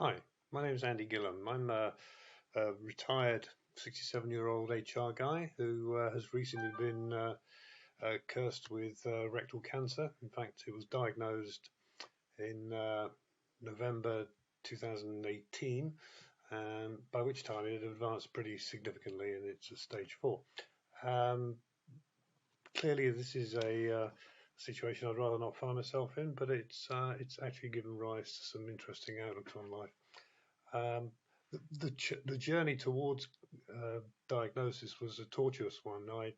Hi, my name is Andy Gillham. I'm a retired 67-year-old HR guy who has recently been cursed with rectal cancer. In fact, it was diagnosed in November 2018, by which time it had advanced pretty significantly and it's a stage 4. Um, Clearly, this is a situation I'd rather not find myself in, but it's actually given rise to some interesting outlooks on life. Um, the journey towards diagnosis was a tortuous one. I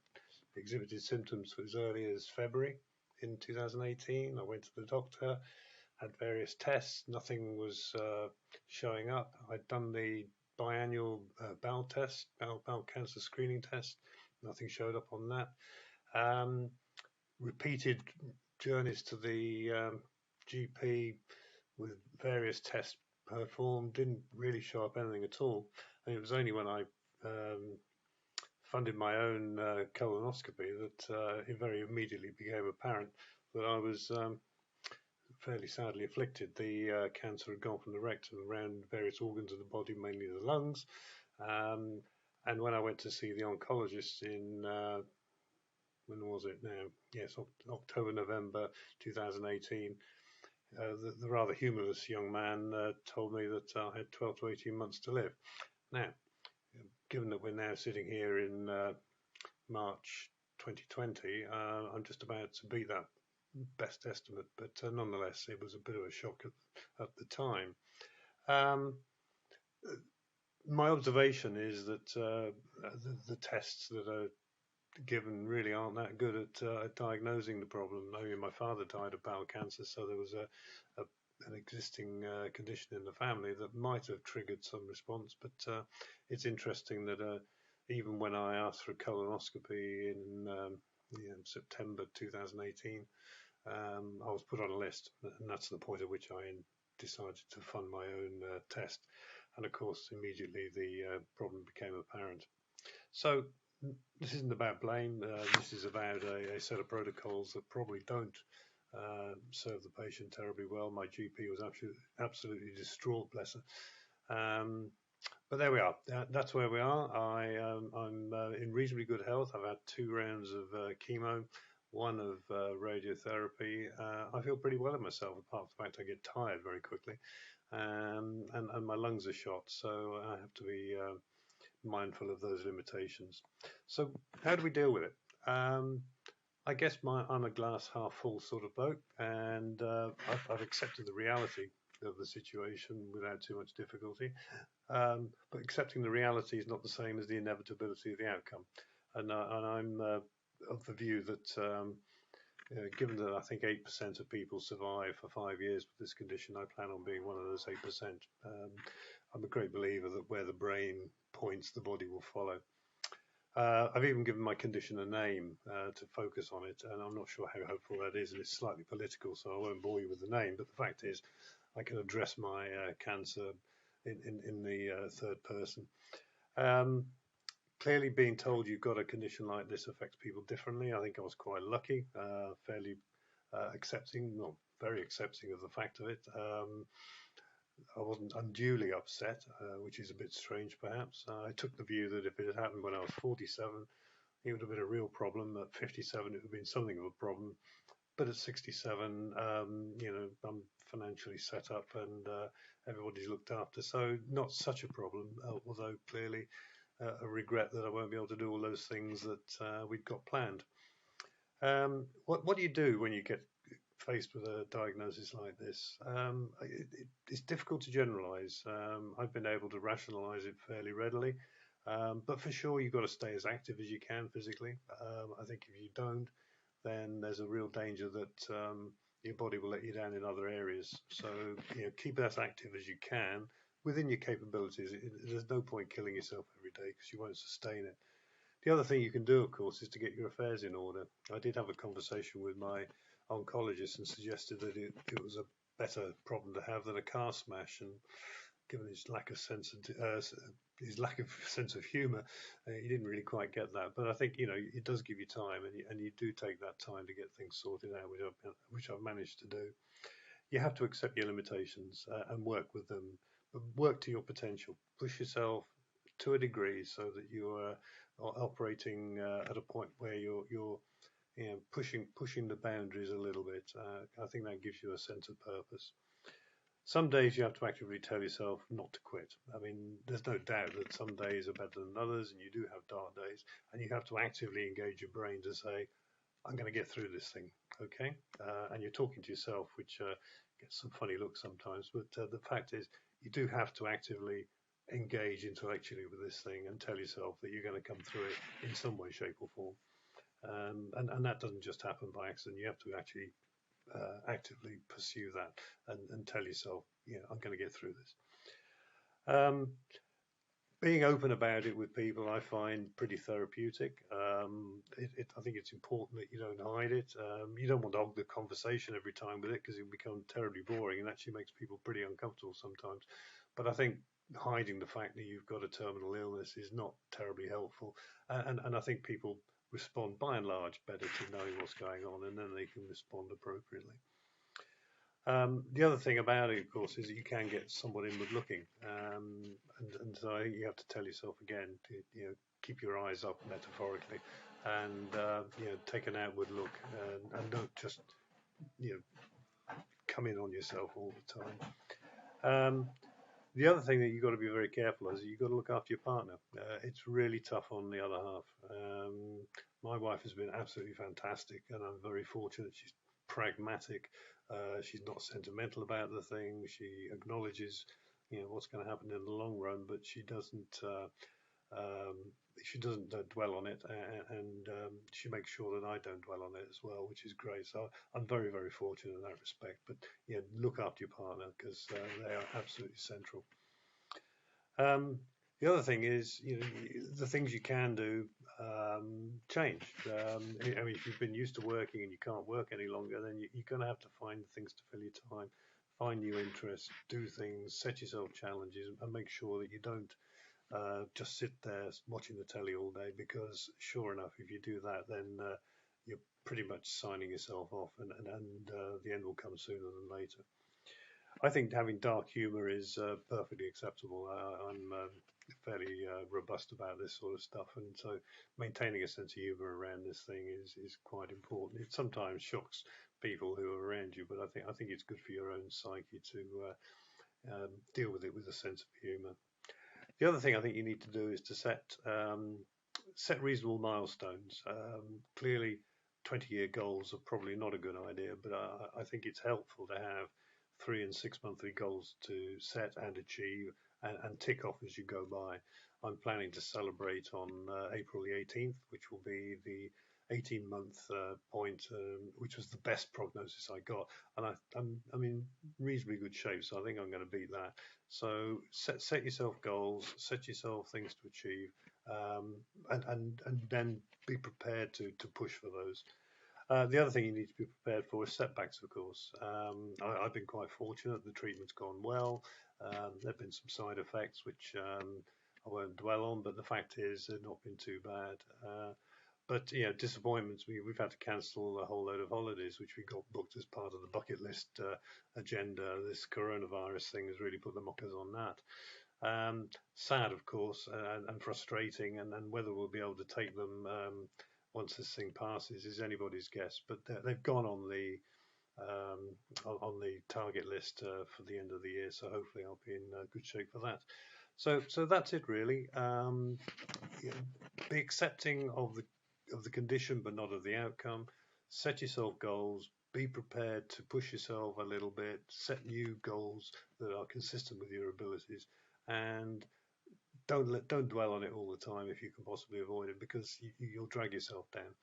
exhibited symptoms as early as February in 2018. I went to the doctor, had various tests. Nothing was showing up. I'd done the biannual bowel test, bowel cancer screening test. Nothing showed up on that. Repeated journeys to the GP with various tests performed, didn't really show up anything at all. And it was only when I funded my own colonoscopy that it very immediately became apparent that I was fairly sadly afflicted. The cancer had gone from the rectum around various organs of the body, mainly the lungs. And when I went to see the oncologist in when was it now? Yes, October, November 2018. The rather humorless young man told me that I had 12 to 18 months to live. Now, given that we're now sitting here in March 2020, I'm just about to beat that best estimate, but nonetheless, it was a bit of a shock at the time. My observation is that the tests that are given really aren't that good at diagnosing the problem. I mean, my father died of bowel cancer, so there was an existing condition in the family that might have triggered some response. But it's interesting that even when I asked for a colonoscopy in September 2018, I was put on a list, and that's the point at which I decided to fund my own test. And of course, immediately the problem became apparent. So this isn't about blame. This is about a set of protocols that probably don't serve the patient terribly well. My GP was absolutely distraught, bless her. But there we are. That's where we are. I'm in reasonably good health. I've had 2 rounds of chemo, 1 of radiotherapy. I feel pretty well in myself, apart from the fact I get tired very quickly, and my lungs are shot, so I have to be mindful of those limitations. So how do we deal with it? I guess I'm a glass half full sort of bloke, and I've accepted the reality of the situation without too much difficulty. But accepting the reality is not the same as the inevitability of the outcome. And I'm of the view that given that I think 8% of people survive for 5 years with this condition, I plan on being one of those 8%. I'm a great believer that where the brain points, the body will follow. I've even given my condition a name to focus on it, and I'm not sure how hopeful that is, and it's slightly political, so I won't bore you with the name. But the fact is, I can address my cancer in the third person. Clearly, being told you've got a condition like this affects people differently. I think I was quite lucky, fairly accepting, not very accepting of the fact of it. I wasn't unduly upset, which is a bit strange perhaps. I took the view that if it had happened when I was 47, it would have been a real problem. At 57, it would have been something of a problem. But at 67, I'm financially set up and everybody's looked after. So not such a problem, although clearly a regret that I won't be able to do all those things that we'd got planned. What do you do when you get faced with a diagnosis like this? It's difficult to generalize. I've been able to rationalize it fairly readily, but for sure you've got to stay as active as you can physically. I think if you don't, then there's a real danger that your body will let you down in other areas. So keep as active as you can within your capabilities. There's no point killing yourself every day because you won't sustain it. The other thing you can do, of course, is to get your affairs in order. I did have a conversation with my oncologist and suggested that it was a better problem to have than a car smash. And given his lack of sense of humour, he didn't really quite get that. But I think it does give you time, and you do take that time to get things sorted out, which I've managed to do. You have to accept your limitations and work with them, work to your potential. Push yourself to a degree so that you are operating at a point where you're pushing the boundaries a little bit. I think that gives you a sense of purpose. Some days you have to actively tell yourself not to quit. I mean, there's no doubt that some days are better than others, and you do have dark days, and you have to actively engage your brain to say, I'm going to get through this thing, okay? And you're talking to yourself, which gets some funny looks sometimes, but the fact is, you do have to actively engage intellectually with this thing and tell yourself that you're going to come through it in some way, shape, or form. And that doesn't just happen by accident. You have to actually actively pursue that and tell yourself, yeah, I'm going to get through this. Being open about it with people, I find pretty therapeutic. I think it's important that you don't hide it. You don't want to hog the conversation every time with it because it will become terribly boring and actually makes people pretty uncomfortable sometimes. But I think hiding the fact that you've got a terminal illness is not terribly helpful. And I think people respond by and large better to knowing what's going on, and then they can respond appropriately. The other thing about it, of course, is that you can get somewhat inward looking, and so I think you have to tell yourself again to keep your eyes up metaphorically, and take an outward look, and don't just come in on yourself all the time. The other thing that you've got to be very careful is you've got to look after your partner. It's really tough on the other half. My wife has been absolutely fantastic, and I'm very fortunate. She's pragmatic. She's not sentimental about the thing. She acknowledges, what's going to happen in the long run, but she doesn't. Dwell on it, and she makes sure that I don't dwell on it as well, which is great. So I'm very, very fortunate in that respect. But look after your partner because they are absolutely central. The other thing is, the things you can do change. I mean, if you've been used to working and you can't work any longer, then you're going to have to find things to fill your time, find new interests, do things, set yourself challenges, and make sure that you don't just sit there watching the telly all day, because sure enough, if you do that, then you're pretty much signing yourself off, and the end will come sooner than later. I think having dark humor is perfectly acceptable. I'm fairly robust about this sort of stuff, and so maintaining a sense of humor around this thing is quite important. It sometimes shocks people who are around you, but I think it's good for your own psyche to deal with it with a sense of humor. The other thing I think you need to do is to set reasonable milestones. Clearly, 20-year goals are probably not a good idea, but I think it's helpful to have 3 and 6 monthly goals to set and achieve and tick off as you go by. I'm planning to celebrate on April the 18th, which will be the 18-month point, which was the best prognosis I got, and I'm in reasonably good shape, so I think I'm going to beat that. So set yourself goals, set yourself things to achieve, and then be prepared to push for those. The other thing you need to be prepared for is setbacks, of course. I've been quite fortunate. The treatment's gone well. There have been some side effects, which I won't dwell on, but the fact is they've not been too bad. But disappointments. We've had to cancel a whole load of holidays, which we got booked as part of the bucket list agenda. This coronavirus thing has really put the mockers on that. Sad, of course, and frustrating, and whether we'll be able to take them once this thing passes is anybody's guess. But they've gone on the target list for the end of the year, so hopefully I'll be in good shape for that. So that's it really. Be accepting of the condition, but not of the outcome. Set yourself goals. Be prepared to push yourself a little bit. Set new goals that are consistent with your abilities, and don't dwell on it all the time if you can possibly avoid it, because you'll drag yourself down.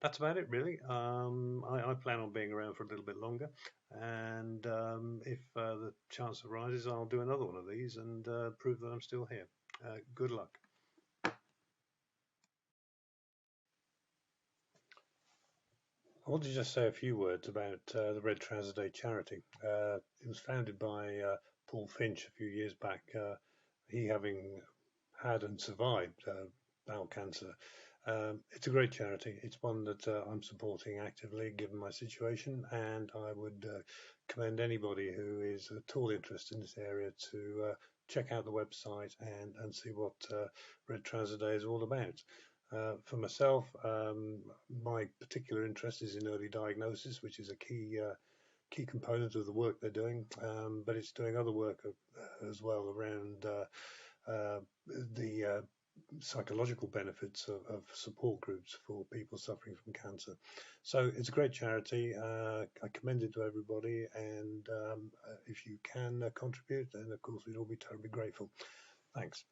That's about it, really. I plan on being around for a little bit longer, and if the chance arises, I'll do another one of these and prove that I'm still here. Good luck. I want to just say a few words about the Red Trouser Day charity. It was founded by Paul Finch a few years back. He having had and survived bowel cancer, It's a great charity. It's one that I'm supporting actively, given my situation, and I would commend anybody who is at all interested in this area to check out the website and see what Red Trouser Day is all about. For myself, my particular interest is in early diagnosis, which is a key component of the work they're doing, but it's doing other work as well around uh, the psychological benefits of support groups for people suffering from cancer. So it's a great charity. I commend it to everybody, and if you can contribute, then of course we'd all be terribly grateful. Thanks.